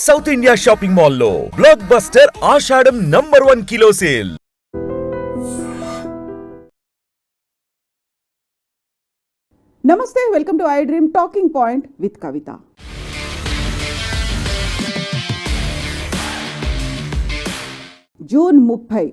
South India shopping మాల్లో block buster ఆషాఢం #1 kilo sale. నమస్తే, welcome to I dream talking point with Kavitha. June 30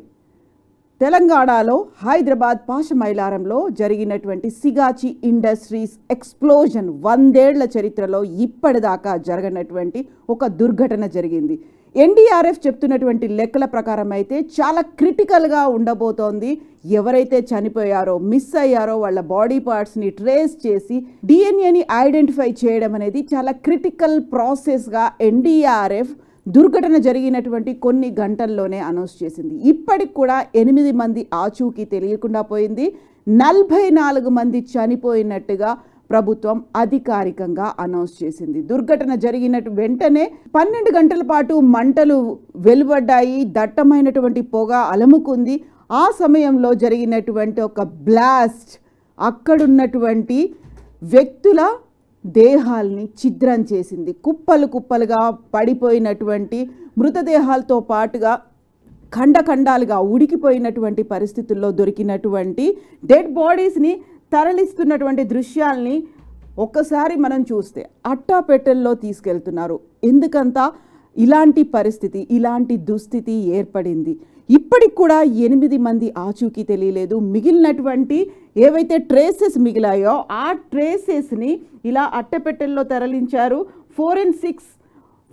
తెలంగాణలో హైదరాబాద్ పాషమైలారంలో జరిగినటువంటి Sigachi industries explosion 100 ఏళ్ల చరిత్రలో ఇప్పటిదాకా జరగనటువంటి ఒక దుర్ఘటన జరిగింది. ఎన్డీఆర్ఎఫ్ చెప్తున్నటువంటి లెక్కల ప్రకారం అయితే చాలా క్రిటికల్గా ఉండబోతోంది. ఎవరైతే చనిపోయారో, మిస్ అయ్యారో వాళ్ళ బాడీ పార్ట్స్ని ట్రేస్ చేసి డిఎన్ఏని ఐడెంటిఫై చేయడం అనేది చాలా క్రిటికల్ ప్రాసెస్గా ఎన్డీఆర్ఎఫ్ దుర్ఘటన జరిగినటువంటి కొన్ని గంటల్లోనే అనౌన్స్ చేసింది. ఇప్పటికి కూడా 8 మంది ఆచూకీ తెలియకుండా పోయింది. 44 మంది చనిపోయినట్టుగా ప్రభుత్వం అధికారికంగా అనౌన్స్ చేసింది. దుర్ఘటన జరిగిన వెంటనే 12 గంటల పాటు మంటలు వెలువడ్డాయి, దట్టమైనటువంటి పొగ అలముకుంది. ఆ సమయంలో జరిగినటువంటి ఒక బ్లాస్ట్ అక్కడున్నటువంటి వ్యక్తుల దేహాల్ని ఛిద్రం చేసింది. కుప్పలు కుప్పలుగా పడిపోయినటువంటి మృతదేహాలతో పాటుగా ఖండఖండాలుగా ఉడికిపోయినటువంటి పరిస్థితుల్లో దొరికినటువంటి డెడ్ బాడీస్ని తరలిస్తున్నటువంటి దృశ్యాల్ని ఒక్కసారి మనం చూస్తే అట్టాపెట్టెల్లో తీసుకెళ్తున్నారు. ఎందుకంతా ఇలాంటి పరిస్థితి, ఇలాంటి దుస్థితి ఏర్పడింది. ఇప్పటికి కూడా 8 మంది ఆచూకీ తెలియలేదు. మిగిలినటువంటి ఏవైతే ట్రేసెస్ మిగిలాయో ఆ ట్రేసెస్ని ఇలా అట్టపెట్టెల్లో తరలించారు.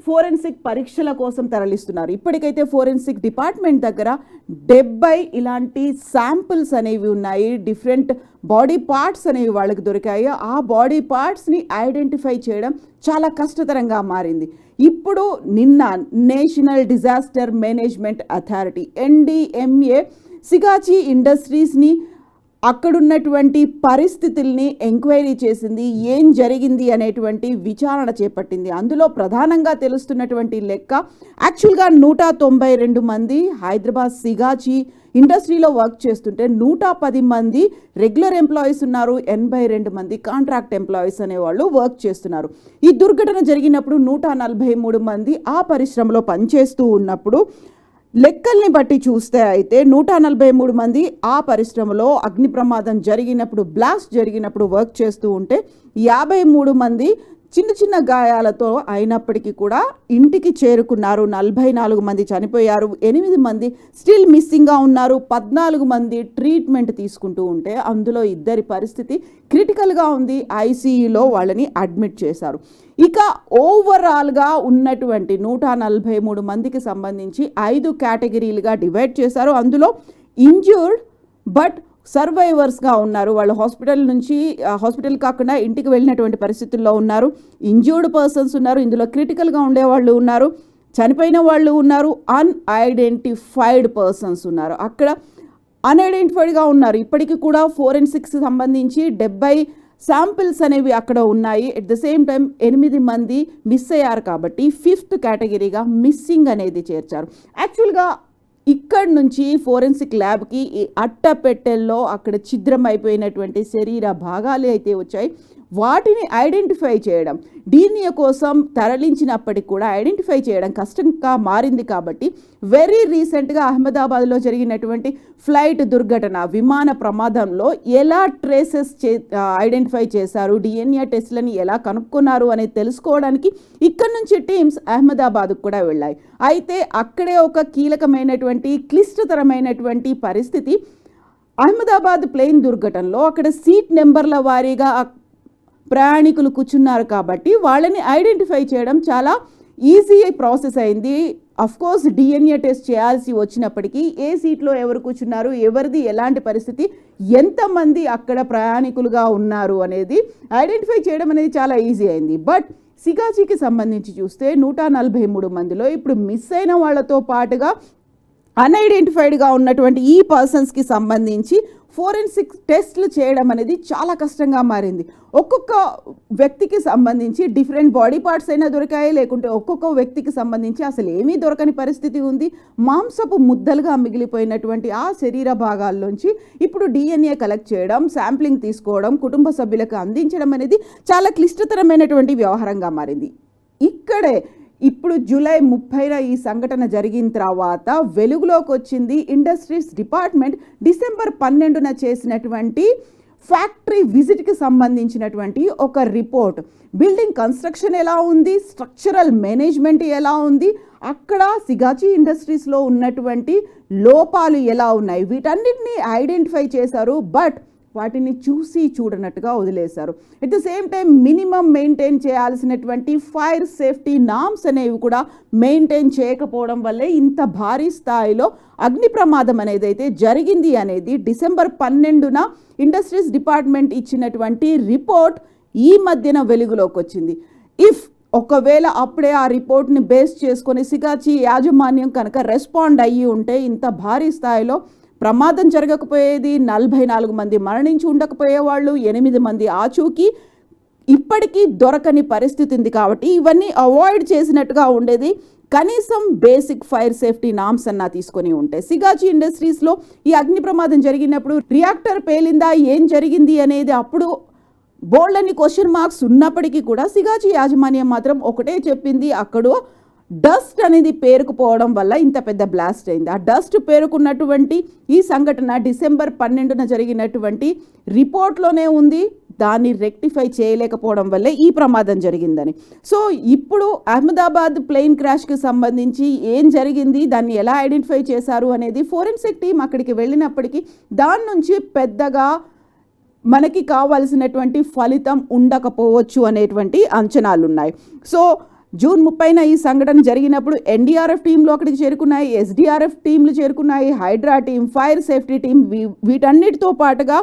ఫోరెన్సిక్ పరీక్షల కోసం తరలిస్తున్నారు. ఇప్పటికైతే ఫోరెన్సిక్ డిపార్ట్మెంట్ దగ్గర 70 ఇలాంటి శాంపిల్స్ అనేవి ఉన్నాయి. డిఫరెంట్ బాడీ పార్ట్స్ అనేవి వాళ్ళకి దొరికాయి. ఆ బాడీ పార్ట్స్ని ఐడెంటిఫై చేయడం చాలా కష్టతరంగా మారింది. ఇప్పుడు నిన్న national disaster management authority NDMA Sigachi ఇండస్ట్రీస్ని అక్కడున్నటువంటి పరిస్థితుల్ని ఎంక్వైరీ చేసింది. ఏం జరిగింది అనేటువంటి విచారణ చేపట్టింది. అందులో ప్రధానంగా తెలుస్తున్నటువంటి లెక్క యాక్చువల్గా 192 మంది హైదరాబాద్ సిగాచి ఇండస్ట్రీలో వర్క్ చేస్తుంటే 110 మంది రెగ్యులర్ ఎంప్లాయీస్ ఉన్నారు, 82 మంది కాంట్రాక్ట్ ఎంప్లాయీస్ అనేవాళ్ళు వర్క్ చేస్తున్నారు. ఈ దుర్ఘటన జరిగినప్పుడు 143 మంది ఆ పరిశ్రమలో పనిచేస్తూ ఉన్నప్పుడు లెక్కల్ని బట్టి చూస్తే అయితే 143 మంది ఆ పరిశ్రమలో అగ్ని ప్రమాదం జరిగినప్పుడు, బ్లాస్ట్ జరిగినప్పుడు వర్క్ చేస్తూ ఉంటే 53 మంది చిన్న చిన్న గాయాలతో అయినప్పటికీ కూడా ఇంటికి చేరుకున్నారు. 44 మంది చనిపోయారు, 8 మంది స్టిల్ మిస్సింగ్గా ఉన్నారు, 14 మంది ట్రీట్మెంట్ తీసుకుంటూ ఉంటే అందులో 2 పరిస్థితి క్రిటికల్గా ఉంది. ఐసీయూలో వాళ్ళని అడ్మిట్ చేశారు. ఇక ఓవరాల్గా ఉన్నటువంటి 143 మందికి సంబంధించి 5 కేటగిరీలుగా డివైడ్ చేశారు. అందులో ఇంజ్యూర్డ్ బట్ సర్వైవర్స్గా ఉన్నారు. వాళ్ళు హాస్పిటల్ కాకుండా ఇంటికి వెళ్ళినటువంటి పరిస్థితుల్లో ఉన్నారు. ఇంజ్యూర్డ్ పర్సన్స్ ఉన్నారు, ఇందులో క్రిటికల్గా ఉండేవాళ్ళు ఉన్నారు, చనిపోయిన వాళ్ళు ఉన్నారు, అన్ఐడెంటిఫైడ్ పర్సన్స్ ఉన్నారు, అక్కడ అన్ఐడెంటిఫైడ్గా ఉన్నారు. ఇప్పటికీ కూడా ఫోరెన్సిక్స్ సంబంధించి 70 శాంపిల్స్ అనేవి అక్కడ ఉన్నాయి. ఎట్ ద సేమ్ టైం 8 మంది మిస్ అయ్యారు కాబట్టి 5th కేటగిరీగా మిస్సింగ్ అనేది చేర్చారు. యాక్చువల్గా ఇక్కడి నుంచి ఫోరెన్సిక్ ల్యాబ్కి ఈ అట్టపెట్టెల్లో అక్కడ ఛిద్రం అయిపోయినటువంటి శరీర భాగాలు అయితే వచ్చాయి. వాటిని ఐడెంటిఫై చేయడం, DNA కోసం తరలించినప్పటికి కూడా ఐడెంటిఫై చేయడం కష్టంగా మారింది. కాబట్టి వెరీ రీసెంట్గా అహ్మదాబాద్లో జరిగినటువంటి ఫ్లైట్ దుర్ఘటన, విమాన ప్రమాదంలో ఎలా ట్రేసెస్ ఐడెంటిఫై చేశారు, DNA టెస్ట్లని ఎలా కనుక్కున్నారు అనేది తెలుసుకోవడానికి ఇక్కడి నుంచి టీమ్స్ అహ్మదాబాద్కు కూడా వెళ్ళాయి. అయితే అక్కడే ఒక కీలకమైనటువంటి క్లిష్టతరమైనటువంటి పరిస్థితి, అహ్మదాబాద్ ప్లేన్ దుర్ఘటనలో అక్కడ సీట్ నెంబర్ల వారీగా ప్రయాణికులు కూర్చున్నారు కాబట్టి వాళ్ళని ఐడెంటిఫై చేయడం చాలా ఈజీ ప్రాసెస్ అయింది. అఫ్కోర్స్ DNA టెస్ట్ చేయాల్సి వచ్చినప్పటికీ ఏ సీట్లో ఎవరు కూర్చున్నారు, ఎవరిది ఎలాంటి పరిస్థితి, ఎంతమంది అక్కడ ప్రయాణికులుగా ఉన్నారు అనేది ఐడెంటిఫై చేయడం అనేది చాలా ఈజీ అయింది. బట్ సిగాచికి సంబంధించి చూస్తే 143 మందిలో ఇప్పుడు మిస్ అయిన వాళ్ళతో పాటుగా అన్ఐడెంటిఫైడ్గా ఉన్నటువంటి ఈ పర్సన్స్కి సంబంధించి ఫోరెన్సిక్ టెస్ట్లు చేయడం అనేది చాలా కష్టంగా మారింది. ఒక్కొక్క వ్యక్తికి సంబంధించి డిఫరెంట్ బాడీ పార్ట్స్ అయినా దొరికాయి, లేకుంటే ఒక్కొక్క వ్యక్తికి సంబంధించి అసలు ఏమీ దొరకని పరిస్థితి ఉంది. మాంసపు ముద్దలుగా మిగిలిపోయినటువంటి ఆ శరీర భాగాల్లోంచి ఇప్పుడు DNA కలెక్ట్ చేయడం, శాంప్లింగ్ తీసుకోవడం, కుటుంబ సభ్యులకు అందించడం అనేది చాలా క్లిష్టతరమైనటువంటి వ్యవహారంగా మారింది. ఇక్కడే ఇప్పుడు జూలై 30న ఈ సంఘటన జరిగిన తర్వాత వెలుగులోకి వచ్చింది ఇండస్ట్రీస్ డిపార్ట్మెంట్ డిసెంబర్ 12న చేసినటువంటి ఫ్యాక్టరీ విజిట్కి సంబంధించినటువంటి ఒక రిపోర్ట్. బిల్డింగ్ కన్స్ట్రక్షన్ ఎలా ఉంది, స్ట్రక్చరల్ మేనేజ్మెంట్ ఎలా ఉంది, అక్కడ సిగాచి ఇండస్ట్రీస్లో ఉన్నటువంటి లోపాలు ఎలా ఉన్నాయి, వీటన్నిటిని ఐడెంటిఫై చేశారు. బట్ వాటిని చూసి చూడనట్టుగా వదిలేశారు. At the same time minimum maintain చేయాల్సినటువంటి ఫైర్ సేఫ్టీ నామ్స్ అనేవి కూడా మెయింటైన్ చేయకపోవడం వల్లే ఇంత భారీ స్థాయిలో అగ్ని ప్రమాదం అనేది అయితే జరిగింది అనేది డిసెంబర్ 12న ఇండస్ట్రీస్ డిపార్ట్మెంట్ ఇచ్చినటువంటి రిపోర్ట్ ఈ మధ్యన వెలుగులోకి వచ్చింది. ఒకవేళ అప్పుడే ఆ రిపోర్ట్ని బేస్ చేసుకొని సిగాచి యాజమాన్యం కనుక రెస్పాండ్ అయ్యి ఉంటే ఇంత భారీ స్థాయిలో ప్రమాదం జరగకపోయేది, 44 మంది మరణించి ఉండకపోయేవాళ్ళు, 8 మంది ఆచూకీ ఇప్పటికీ దొరకని పరిస్థితి ఉంది. కాబట్టి ఇవన్నీ అవాయిడ్ చేసినట్టుగా ఉండేది. కనీసం బేసిక్ ఫైర్ సేఫ్టీ నామ్స్ అన్నా తీసుకొని ఉంటే. సిగాచి ఇండస్ట్రీస్లో ఈ అగ్ని ప్రమాదం జరిగినప్పుడు రియాక్టర్ పేలిందా, ఏం జరిగింది అనేది అప్పుడు బోల్డని క్వశ్చన్ మార్క్స్ ఉన్నప్పటికీ కూడా సిగాచి యాజమాన్యం మాత్రం ఒకటే చెప్పింది, అక్కడ డస్ట్ అనేది పేరుకుపోవడం వల్ల ఇంత పెద్ద బ్లాస్ట్ అయింది. ఆ డస్ట్ పేరుకున్నటువంటి ఈ సంఘటన డిసెంబర్ 12న జరిగినటువంటి రిపోర్ట్లోనే ఉంది. దాన్ని రెక్టిఫై చేయలేకపోవడం వల్లే ఈ ప్రమాదం జరిగిందని. సో ఇప్పుడు అహ్మదాబాద్ ప్లేన్ క్రాష్కి సంబంధించి ఏం జరిగింది, దాన్ని ఎలా ఐడెంటిఫై చేశారు అనేది ఫోరెన్సిక్ టీం అక్కడికి వెళ్ళినప్పటికీ దాని నుంచి పెద్దగా మనకి కావాల్సినటువంటి ఫలితం ఉండకపోవచ్చు అనేటువంటి అంచనాలు ఉన్నాయి. సో జూన్ 30న ఈ సంఘటన జరిగినప్పుడు ఎన్డీఆర్ఎఫ్ టీంలు అక్కడికి చేరుకున్నాయి, ఎస్డీఆర్ఎఫ్ టీంలు చేరుకున్నాయి, Hydraa team, fire safety team, వీటన్నిటితో పాటుగా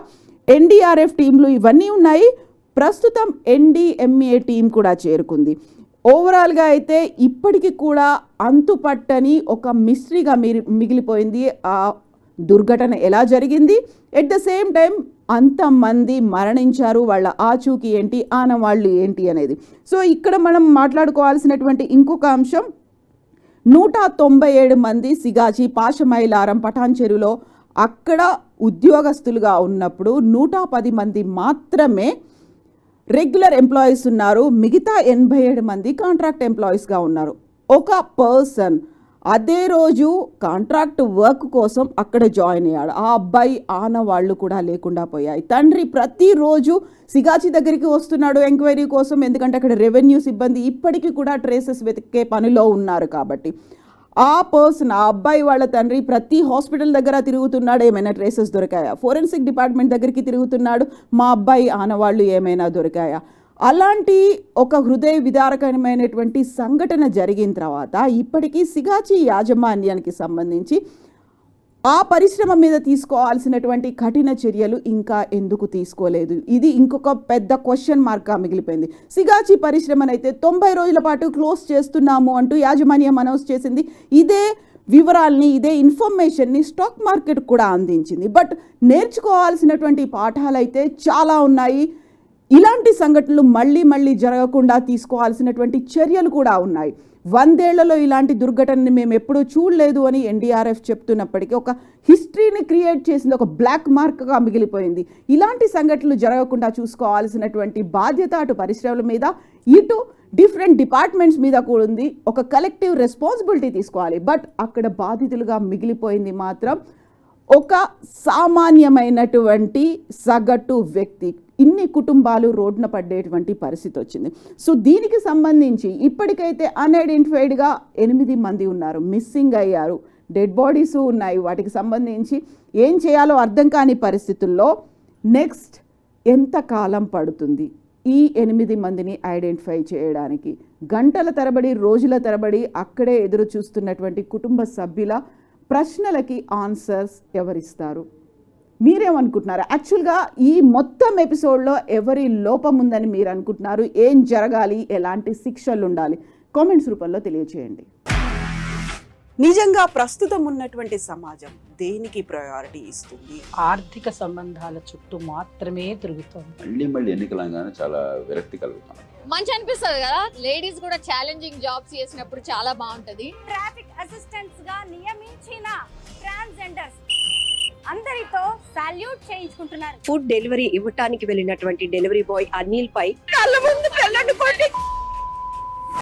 ఎన్డీఆర్ఎఫ్ టీంలు ఇవన్నీ ఉన్నాయి. ప్రస్తుతం ఎన్డీఎంఏ టీం కూడా చేరుకుంది. ఓవరాల్గా అయితే ఇప్పటికీ కూడా అంతుపట్టని ఒక మిస్టరీగా మిగిలిపోయింది ఆ దుర్ఘటన ఎలా జరిగింది. ఎట్ ద సేమ్ టైం అంతమంది మరణించారు, వాళ్ళ ఆచూకీ ఏంటి, ఆనవాళ్ళు ఏంటి అనేది. సో ఇక్కడ మనం మాట్లాడుకోవాల్సినటువంటి ఇంకొక అంశం, 197 మంది సిగాచి పాషమైలారం పటాన్చెరులో అక్కడ ఉద్యోగస్తులుగా ఉన్నప్పుడు 110 మంది మాత్రమే రెగ్యులర్ ఎంప్లాయీస్ ఉన్నారు, మిగతా 87 మంది కాంట్రాక్ట్ ఎంప్లాయీస్గా ఉన్నారు. ఒక పర్సన్ అదే రోజు కాంట్రాక్ట్ వర్క్ కోసం అక్కడ జాయిన్ అయ్యాడు. ఆ అబ్బాయి ఆనవాళ్ళు కూడా లేకుండా పోయాయి. తండ్రి ప్రతిరోజు సిగాచి దగ్గరికి వస్తున్నాడు ఎంక్వైరీ కోసం, ఎందుకంటే అక్కడ రెవెన్యూ సిబ్బంది ఇప్పటికీ కూడా ట్రేసెస్ వెతికే పనిలో ఉన్నారు. కాబట్టి ఆ పర్సన్, ఆ అబ్బాయి వాళ్ళ తండ్రి ప్రతి హాస్పిటల్ దగ్గర తిరుగుతున్నాడు, ఏమైనా ట్రేసెస్ దొరికాయా, ఫోరెన్సిక్ డిపార్ట్మెంట్ దగ్గరికి తిరుగుతున్నాడు, మా అబ్బాయి ఆనవాళ్ళు ఏమైనా దొరికాయా. అలాంటి ఒక హృదయ విదారకమైనటువంటి సంఘటన జరిగిన తర్వాత ఇప్పటికీ సిగాచి యాజమాన్యానికి సంబంధించి ఆ పరిశ్రమ మీద తీసుకోవాల్సినటువంటి కఠిన చర్యలు ఇంకా ఎందుకు తీసుకోలేదు, ఇది ఇంకొక పెద్ద క్వశ్చన్ మార్క్గా మిగిలిపోయింది. సిగాచి పరిశ్రమనైతే 90 రోజుల పాటు క్లోజ్ చేస్తున్నాము అంటూ యాజమాన్యం అనౌన్స్ చేసింది. ఇదే వివరాల్ని, ఇదే ఇన్ఫర్మేషన్ని స్టాక్ మార్కెట్ కూడా అందించింది. బట్ నేర్చుకోవాల్సినటువంటి పాఠాలు అయితే చాలా ఉన్నాయి. ఇలాంటి సంఘటనలు మళ్ళీ జరగకుండా తీసుకోవాల్సినటువంటి చర్యలు కూడా ఉన్నాయి. 100 ఏళ్లలో ఇలాంటి దుర్ఘటనని మేము ఎప్పుడూ చూడలేదు అని ఎన్డీఆర్ఎఫ్ చెప్తున్నప్పటికీ ఒక హిస్టరీని క్రియేట్ చేసింది, ఒక బ్లాక్ మార్క్గా మిగిలిపోయింది. ఇలాంటి సంఘటనలు జరగకుండా చూసుకోవాల్సినటువంటి బాధ్యత అటు పరిశ్రమల మీద, ఇటు డిఫరెంట్ డిపార్ట్మెంట్స్ మీద కూడా ఉంది. ఒక కలెక్టివ్ రెస్పాన్సిబిలిటీ తీసుకోవాలి. బట్ అక్కడ బాధితులుగా మిగిలిపోయింది మాత్రం ఒక సామాన్యమైనటువంటి సగటు వ్యక్తి. ఇన్ని కుటుంబాలు రోడ్డున పడేటువంటి పరిస్థితి వచ్చింది. సో దీనికి సంబంధించి ఇప్పటికైతే అన్ఐడెంటిఫైడ్గా 8 మంది ఉన్నారు, మిస్సింగ్ అయ్యారు, డెడ్ బాడీస్ ఉన్నాయి. వాటికి సంబంధించి ఏం చేయాలో అర్థం కాని పరిస్థితుల్లో నెక్స్ట్ ఎంత కాలం పడుతుంది ఈ 8 మందిని ఐడెంటిఫై చేయడానికి? గంటల తరబడి, రోజుల తరబడి అక్కడే ఎదురు చూస్తున్నటువంటి కుటుంబ సభ్యుల ప్రశ్నలకి ఆన్సర్స్ ఎవరిస్తారు? మీరేమనుకుంటున్నారు? యాక్చువల్గా ఈ మొత్తం ఎపిసోడ్లో ఎవరి లోపం ఉందని మీరు అనుకుంటున్నారు? ఏం జరగాలి, ఎలాంటి శిక్షలు ఉండాలి? కామెంట్స్ రూపంలో తెలియచేయండి. నిజంగా ప్రస్తుతం ఉన్నటువంటి సమాజం దేనికి ప్రయారిటీ ఇస్తుంది? ఆర్థిక సంబంధాల చుట్టూ మాత్రమే తిరుగుతుంది. మళ్ళీ ఎన్నికలంగానే చాలా విరక్తి కలుగుతాం. మంచి అనిపిస్తుంది కదా, లేడీస్ కూడా ఛాలెంజింగ్ జాబ్స్ చేసినప్పుడు చాలా బాగుంటది. ట్రాఫిక్ అసిస్టెంట్స్ గా నియమించిన ట్రాన్స్జెండర్స్ అందరితో సాల్యూట్ చేయించుకుంటున్నారు. ఫుడ్ డెలివరీ ఇవ్వటానికి వెళ్ళినటువంటి డెలివరీ బాయ్ అనిల్ పై కళ్ళ ముందు